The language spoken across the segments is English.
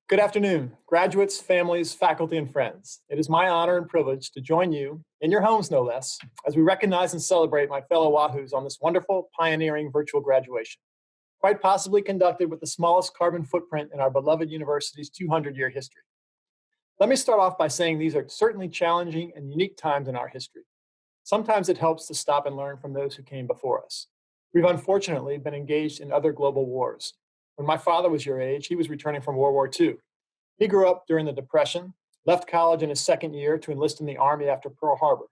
Good afternoon, graduates, families, faculty, and friends. It is my honor and privilege to join you, in your homes no less, as we recognize and celebrate my fellow Wahoos on this wonderful, pioneering virtual graduation, quite possibly conducted with the smallest carbon footprint in our beloved university's 200-year history. Let me start off by saying these are certainly challenging and unique times in our history. Sometimes it helps to stop and learn from those who came before us. We've unfortunately been engaged in other global wars. When my father was your age, he was returning from World War II. He grew up during the Depression, left college in his second year to enlist in the Army after Pearl Harbor.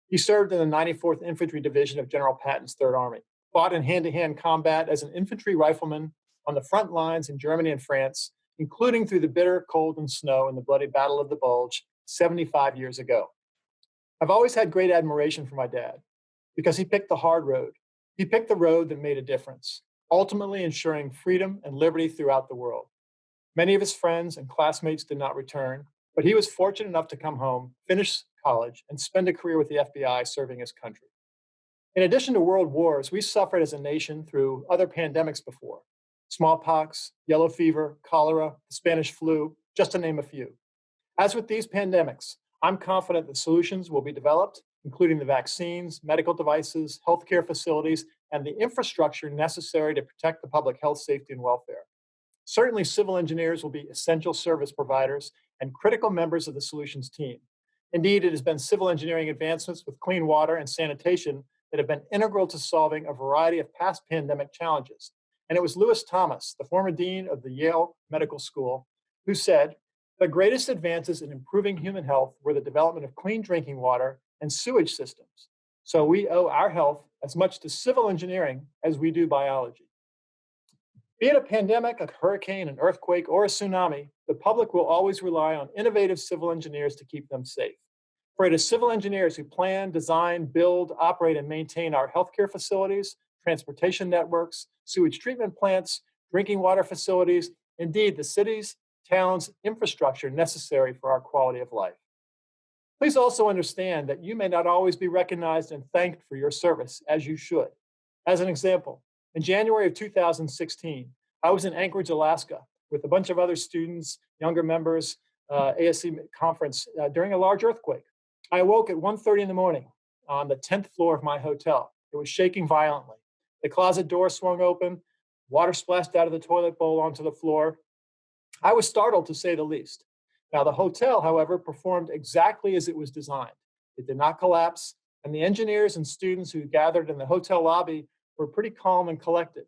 He served in the 94th Infantry Division of General Patton's Third Army, fought in hand-to-hand combat as an infantry rifleman on the front lines in Germany and France, including through the bitter cold and snow in the bloody Battle of the Bulge 75 years ago. I've always had great admiration for my dad because he picked the hard road. He picked the road that made a difference, ultimately ensuring freedom and liberty throughout the world. Many of his friends and classmates did not return, but he was fortunate enough to come home, finish college, and spend a career with the FBI serving his country. In addition to world wars, we suffered as a nation through other pandemics before: smallpox, yellow fever, cholera, the Spanish flu, just to name a few. As with these pandemics, I'm confident that solutions will be developed, including the vaccines, medical devices, healthcare facilities, and the infrastructure necessary to protect the public health, safety, and welfare. Certainly, civil engineers will be essential service providers and critical members of the solutions team. Indeed, it has been civil engineering advancements with clean water and sanitation that have been integral to solving a variety of past pandemic challenges. And it was Lewis Thomas, the former dean of the Yale Medical School, who said, "The greatest advances in improving human health were the development of clean drinking water and sewage systems. So we owe our health as much to civil engineering as we do biology." Be it a pandemic, a hurricane, an earthquake, or a tsunami, the public will always rely on innovative civil engineers to keep them safe. For it is civil engineers who plan, design, build, operate, and maintain our healthcare facilities, transportation networks, sewage treatment plants, drinking water facilities, indeed, the cities, towns, infrastructure necessary for our quality of life. Please also understand that you may not always be recognized and thanked for your service as you should. As an example, in January of 2016, I was in Anchorage, Alaska, with a bunch of other students, younger members, ASC conference during a large earthquake. I awoke at 1:30 in the morning on the 10th floor of my hotel. It was shaking violently. The closet door swung open, water splashed out of the toilet bowl onto the floor. I was startled, to say the least. Now, the hotel, however, performed exactly as it was designed. It did not collapse, and the engineers and students who gathered in the hotel lobby were pretty calm and collected.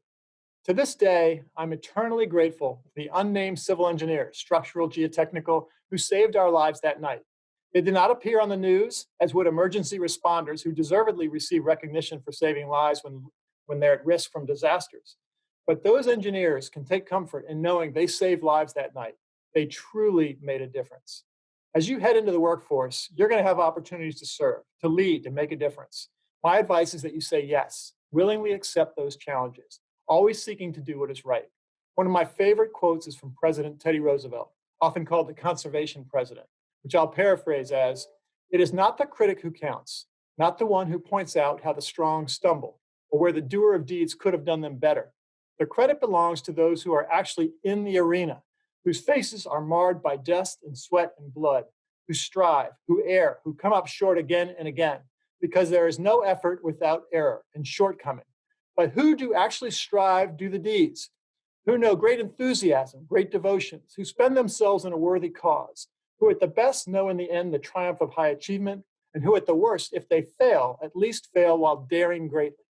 To this day, I'm eternally grateful for the unnamed civil engineers, structural, geotechnical, who saved our lives that night. They did not appear on the news, as would emergency responders who deservedly receive recognition for saving lives when they're at risk from disasters. But those engineers can take comfort in knowing they saved lives that night. They truly made a difference. As you head into the workforce, you're going to have opportunities to serve, to lead, to make a difference. My advice is that you say yes, willingly accept those challenges, always seeking to do what is right. One of my favorite quotes is from President Teddy Roosevelt, often called the conservation president, which I'll paraphrase as, "It is not the critic who counts, not the one who points out how the strong stumble, or where the doer of deeds could have done them better. The credit belongs to those who are actually in the arena, whose faces are marred by dust and sweat and blood, who strive, who err, who come up short again and again, because there is no effort without error and shortcoming. But who do actually strive, do the deeds, who know great enthusiasm, great devotions, who spend themselves in a worthy cause, who at the best know in the end the triumph of high achievement, and who at the worst, if they fail, at least fail while daring greatly."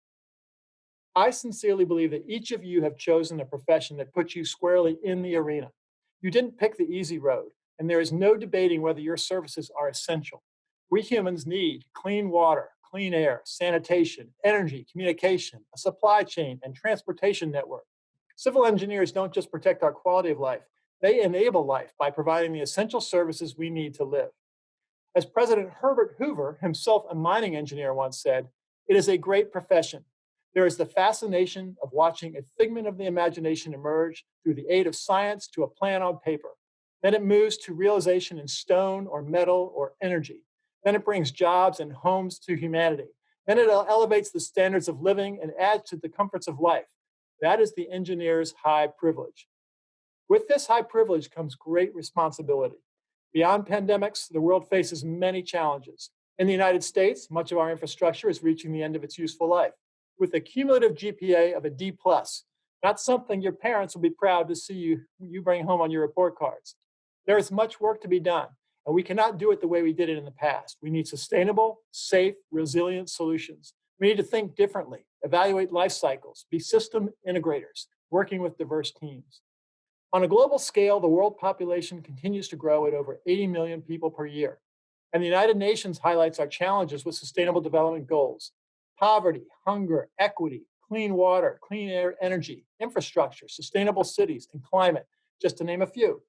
I sincerely believe that each of you have chosen a profession that puts you squarely in the arena. You didn't pick the easy road, and there is no debating whether your services are essential. We humans need clean water, clean air, sanitation, energy, communication, a supply chain, and transportation network. Civil engineers don't just protect our quality of life, they enable life by providing the essential services we need to live. As President Herbert Hoover, himself a mining engineer, once said, "It is a great profession. There is the fascination of watching a figment of the imagination emerge through the aid of science to a plan on paper. Then it moves to realization in stone or metal or energy. Then it brings jobs and homes to humanity. Then it elevates the standards of living and adds to the comforts of life. That is the engineer's high privilege." With this high privilege comes great responsibility. Beyond pandemics, the world faces many challenges. In the United States, much of our infrastructure is reaching the end of its useful life, with a cumulative GPA of a D+, not something your parents will be proud to see you bring home on your report cards. There is much work to be done, and we cannot do it the way we did it in the past. We need sustainable, safe, resilient solutions. We need to think differently, evaluate life cycles, be system integrators, working with diverse teams. On a global scale, the world population continues to grow at over 80 million people per year. And the United Nations highlights our challenges with sustainable development goals: poverty, hunger, equity, clean water, clean air, energy, infrastructure, sustainable cities, and climate, just to name a few.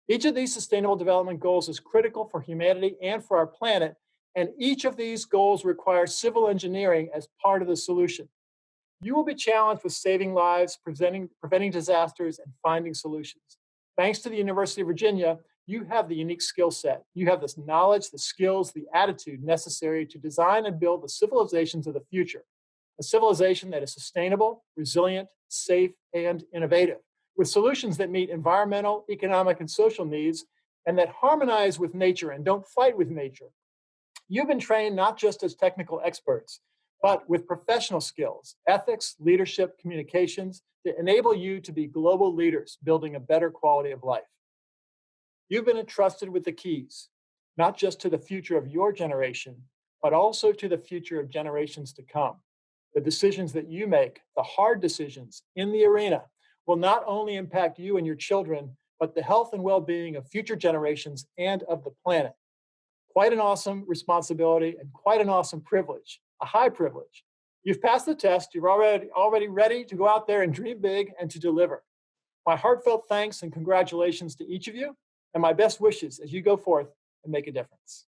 Each of these sustainable development goals is critical for humanity and for our planet, and each of these goals requires civil engineering as part of the solution. You will be challenged with saving lives, preventing disasters, and finding solutions. Thanks to the University of Virginia, you have the unique skill set. You have this knowledge, the skills, the attitude necessary to design and build the civilizations of the future. A civilization that is sustainable, resilient, safe, and innovative, with solutions that meet environmental, economic, and social needs, and that harmonize with nature and don't fight with nature. You've been trained not just as technical experts, but with professional skills, ethics, leadership, communications, to enable you to be global leaders, building a better quality of life. You've been entrusted with the keys, not just to the future of your generation, but also to the future of generations to come. The decisions that you make, the hard decisions in the arena, will not only impact you and your children, but the health and well-being of future generations and of the planet. Quite an awesome responsibility and quite an awesome privilege, a high privilege. You've passed the test. You're already ready to go out there and dream big and to deliver. My heartfelt thanks and congratulations to each of you, and my best wishes as you go forth and make a difference.